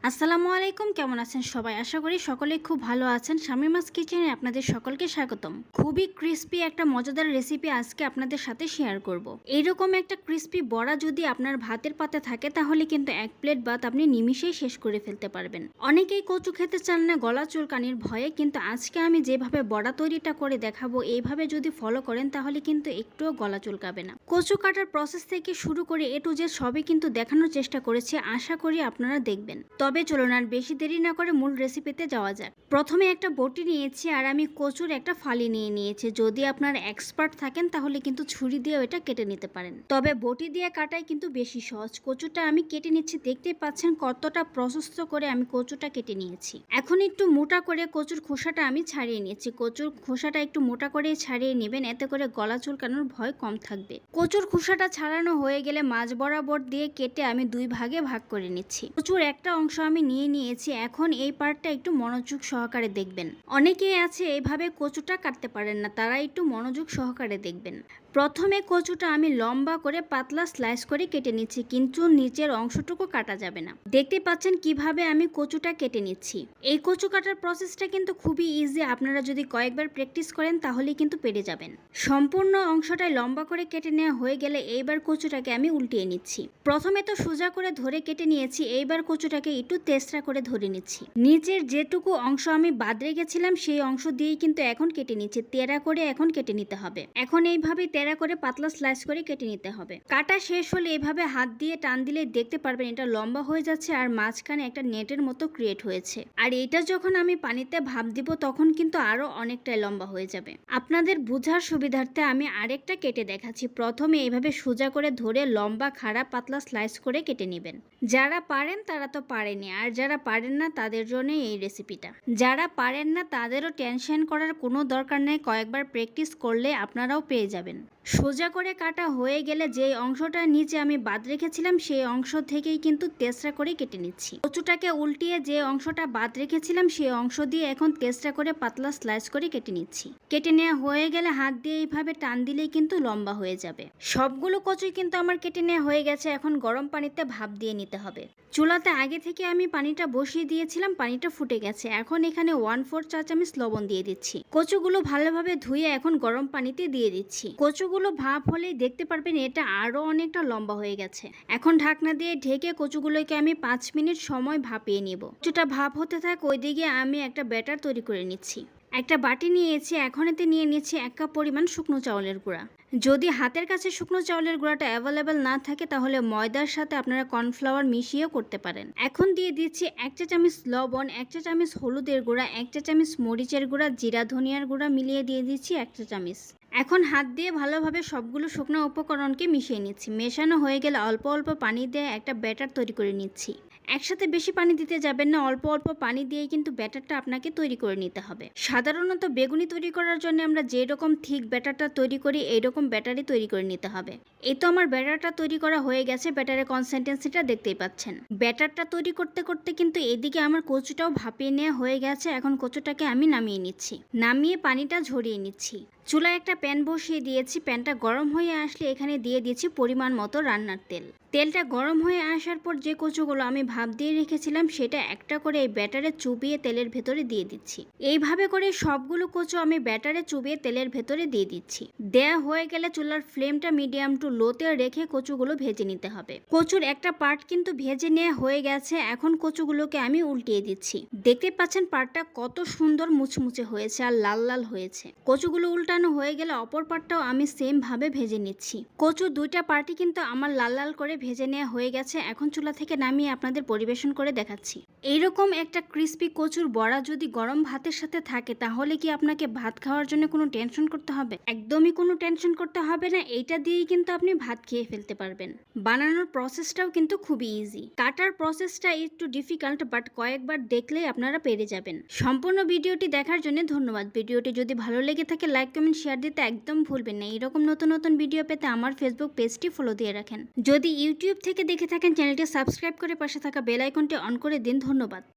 আসসালামু আলাইকুম, কেমন আছেন সবাই? আশা করি সকলেই খুব ভালো আছেন। শামীমাস কিচেনে আপনাদের সকলকে স্বাগতম। খুবই ক্রিস্পি একটা মজাদার রেসিপি আজকে আপনাদের সাথে শেয়ার করব। এইরকম একটা ক্রিস্পি বড়া যদি আপনার ভাতের পাতে থাকে তাহলে কিন্তু এক প্লেট ভাত আপনি নিমিষেই শেষ করে ফেলতে পারবেন। অনেকেই কচু খেতে চান না গলা চুলকানির ভয়ে, কিন্তু আজকে আমি যেভাবে বড়া তৈরিটা করে দেখাবো এইভাবে যদি ফলো করেন তাহলে কিন্তু একটুও গলা চুলকাবে না। কচু কাটার প্রসেস থেকে শুরু করে এ টু জেড সবই কিন্তু দেখানোর চেষ্টা করেছি, আশা করি আপনারা দেখবেন। তবে চলুন আর বেশি দেরি না করে মূল রেসিপিতে যাওয়া যাক। প্রথমে একটা বটি নিয়েছি আর আমি কচুর একটা ফালি নিয়ে নিয়েছি। যদি আপনারা এক্সপার্ট থাকেন তাহলে কিন্তু ছুরি দিয়েও এটা কেটে নিতে পারেন, তবে বটি দিয়ে কাটাই কিন্তু বেশি সহজ। কচুটা আমি কেটে নিচ্ছি, দেখতেই পাচ্ছেন কতটা প্রশস্ত করে আমি কচুটা কেটে নিয়েছি। এখন একটু মোটা করে কচুর খোসাটা আমি ছাড়িয়ে নিয়েছি। কচুর খোসাটা একটু মোটা করে ছাড়িয়ে নেবেন, এতে করে গলা চুলকানোর ভয় কম থাকবে। কচুর খোসাটা ছাড়ানো হয়ে গেলে মাঝ বরাবর দিয়ে কেটে আমি দুই ভাগে ভাগ করে নিচ্ছি। কচুর একটা অংশ আমি নিয়ে নিয়েছি। এখন এই পার্টটা একটু মনোযোগ সহকারে দেখবেন। অনেকেই আছে এইভাবে কচুটা কাটতে পারেন না, তারা একটু মনোযোগ সহকারে দেখবেন। প্রথমে কচুটা আমি লম্বা করে পাতলা স্লাইস করে কেটে নিচ্ছি, কিন্তু নিচের অংশটুকু কাটা যাবে না। দেখতে পাচ্ছেন কিভাবে আমি কচুটা কেটে নিচ্ছি। এই কচু কাটার প্রসেসটা কিন্তু খুবই ইজি, আপনারা যদি কয়েকবার প্র্যাকটিস করেন তাহলে কিন্তু পেরে যাবেন। সম্পূর্ণ অংশটাই লম্বা করে কেটে নেওয়া হয়ে গেলে এইবার কচুটাকে আমি উল্টিয়ে নিচ্ছি। প্রথমে তো সোজা করে ধরে কেটে নিয়েছি, এইবার কচুটাকে একটু তেসরা করে ধরে নিচ্ছি। নিচের যেটুকু অংশ আমি বাদ রেখেছিলাম সেই অংশ দিয়েই কিন্তু এখন কেটে নিচ্ছি। তেরা করে এখন কেটে নিতে হবে। এখন এইভাবে তেরা করে পাতলা স্লাইস করে কেটে নিতে হবে। কাটা শেষ হলে এইভাবে হাত দিয়ে টান দিলে দেখতে পারবেন এটা লম্বা হয়ে যাচ্ছে আর মাঝখানে একটা নেটের মতো ক্রিয়েট হয়েছে। আর এটা যখন আমি পানিতে ভাপ দিব তখন কিন্তু আরো অনেকটাই লম্বা হয়ে যাবে। আপনাদের বোঝার সুবিধার্থে আমি আরেকটা কেটে দেখাচ্ছি। প্রথমে এইভাবে সোজা করে ধরে লম্বা খাড়া পাতলা স্লাইস করে কেটে নেবেন। যারা পারেন তারা তো পারেনি, আর যারা পারেন না তাদের জন্য এই রেসিপিটা। যারা পারেন না তাদেরও টেনশন করার কোনো দরকার নেই, কয়েকবার প্র্যাকটিস করলে আপনারাও পেয়ে যাবেন। সোজা করে কাটা হয়ে গেলে যে অংশটা নিচে আমি বাদ রেখেছিলাম সেই অংশ থেকেই কিন্তু তেসরা করে কেটে নিচ্ছি। কচুটাকে উল্টিয়ে যে অংশটা বাদ রেখেছিলাম সেই অংশ দিয়ে এখন তেসরা করে পাতলা স্লাইস করে কেটে নিচ্ছি। কেটে নেওয়া হয়ে গেলে হাত দিয়ে এইভাবে টান দিলেই কিন্তু লম্বা হয়ে যাবে। সবগুলো কচুই কিন্তু আমার কেটে নেওয়া হয়ে গেছে। এখন গরম পানিতে ভাপ দিয়ে নিতে হবে। চুলাতে আগে থেকে আমি পানিটা বসিয়ে দিয়েছিলাম, পানিটা ফুটে গেছে। এখন এখানে 1/4 চা চামচ লবণ দিয়ে দিচ্ছি। কচুগুলো ভালোভাবে ধুয়ে এখন গরম পানিতে দিয়ে দিচ্ছি। কচুগুলো ভাপ হলেই দেখতে পারবেন এটা আরো অনেকটা লম্বা হয়ে গেছে। এখন ঢাকনা দিয়ে ঢেকে কচুগুলোকে আমি 5 মিনিট সময় ভাপিয়ে নিব। কচুটা ভাপ হতে থাক, ওইদিকে আমি একটা ব্যাটার তৈরি করে নিচ্ছি। একটা বাটি নিয়েছি, এখন এতে নিয়ে নিচ্ছি 1 কাপ পরিমাণ শুকনো চাউলের গুঁড়া। যদি হাতের কাছে শুকনো চাউলের গুঁড়াটা অ্যাভেলেবেল না থাকে তাহলে ময়দার সাথে আপনারা কর্নফ্লাওয়ার মিশিয়েও করতে পারেন। এখন দিয়ে দিচ্ছি 1 চা চামচ লবণ, 1 চা চামচ হলুদের গুঁড়া, 1 চা চামচ মরিচের গুঁড়া, জিরা ধনিয়ার গুঁড়া মিলিয়ে দিয়ে দিচ্ছি 1 চা চামচ। এখন হাত দিয়ে ভালোভাবে সবগুলো শুকনো উপকরণকে মিশিয়ে নিচ্ছি। মেশানো হয়ে গেলে অল্প অল্প পানি দিয়ে একটা ব্যাটার তৈরি করে নিচ্ছি। একসাথে বেশি পানি দিতে যাবেন না, অল্প অল্প পানি দিয়েই কিন্তু ব্যাটারটা আপনাকে তৈরি করে নিতে হবে। সাধারণত বেগুনি তৈরি করার জন্য আমরা যেরকম ঠিক ব্যাটারটা তৈরি করি এইরকম ব্যাটারই তৈরি করে নিতে হবে। এই তো আমার ব্যাটারটা তৈরি করা হয়ে গেছে। ব্যাটারের কনসিস্টেন্সিটা দেখতেই পাচ্ছেন। ব্যাটারটা তৈরি করতে করতে কিন্তু এদিকে আমার কচুটাও ভাপিয়ে নেওয়া হয়ে গেছে। এখন কচুটাকে আমি নামিয়ে নিচ্ছি। নামিয়ে পানিটা ঝরিয়ে নিচ্ছি। চুলায় একটা প্যান বসিয়ে দিয়েছি। প্যানটা গরম হয়ে আসলে এখানে দিয়ে দিয়েছি পরিমাণ মতো রান্নার তেল। তেলটা গরম হয়ে আসার পর যে কচুগুলো আমি ভাপ দিয়ে রেখেছিলাম সেটা একটা করে এই ব্যাটারে চুবিয়ে তেলের ভেতরে দিয়ে দিচ্ছি। এইভাবে করে সবগুলো কচু আমি ব্যাটারে চুবিয়ে তেলের ভেতরে দিয়ে দিচ্ছি। দেয়া হয়ে গেলে চুলার ফ্লেমটা মিডিয়াম টু লোতে রেখে কচুগুলো ভেজে নিতে হবে। কচুর একটা পার্ট কিন্তু ভেজে নেওয়া হয়ে গেছে। এখন কচুগুলোকে আমি উল্টিয়ে দিচ্ছি। দেখতে পাচ্ছেন পার্টটা কত সুন্দর মুচমুচে হয়েছে আর লাল লাল হয়েছে। কচুগুলো উল্টানো হয়ে গেলে অপর পার্টটাও আমি সেম ভাবে ভেজে নিচ্ছি। কচুর দুইটা পার্টই কিন্তু আমার লাল লাল করে ভেজে নেওয়া হয়ে গেছে। এখন চুলা থেকে নামিয়ে আপনাদের পরিবেশন করে দেখাচ্ছি। এইরকম একটা ক্রিস্পি কচুর বড়া যদি গরম ভাতের সাথে থাকে তাহলে কি আপনাকে ভাত খাওয়ার জন্য কোনো টেনশন করতে হবে? একদমই কোনো টেনশন করতে হবে না। এইটা দিয়েই কিন্তু আপনি ভাত খেয়ে ফেলতে পারবেন। বানানোর প্রসেসটাও কিন্তু খুবই ইজি। কাটার প্রসেসটা একটু ডিফিকাল্ট, বাট কয়েকবার দেখলেই আপনারা পেরে যাবেন। সম্পূর্ণ ভিডিওটি দেখার জন্য ধন্যবাদ। ভিডিওটি যদি ভালো লেগে থাকে লাইক কমেন্ট শেয়ার দিতে একদম ভুলবেন না। এরকম নতুন নতুন ভিডিও পেতে আমার ফেসবুক পেজটি ফলো দিয়ে রাখেন। যদি ইউটিউব থেকে দেখে থাকেন চ্যানেলটি সাবস্ক্রাইব করে পাশে থাকা বেল আইকনটি অন করে দিন। ধন্যবাদ।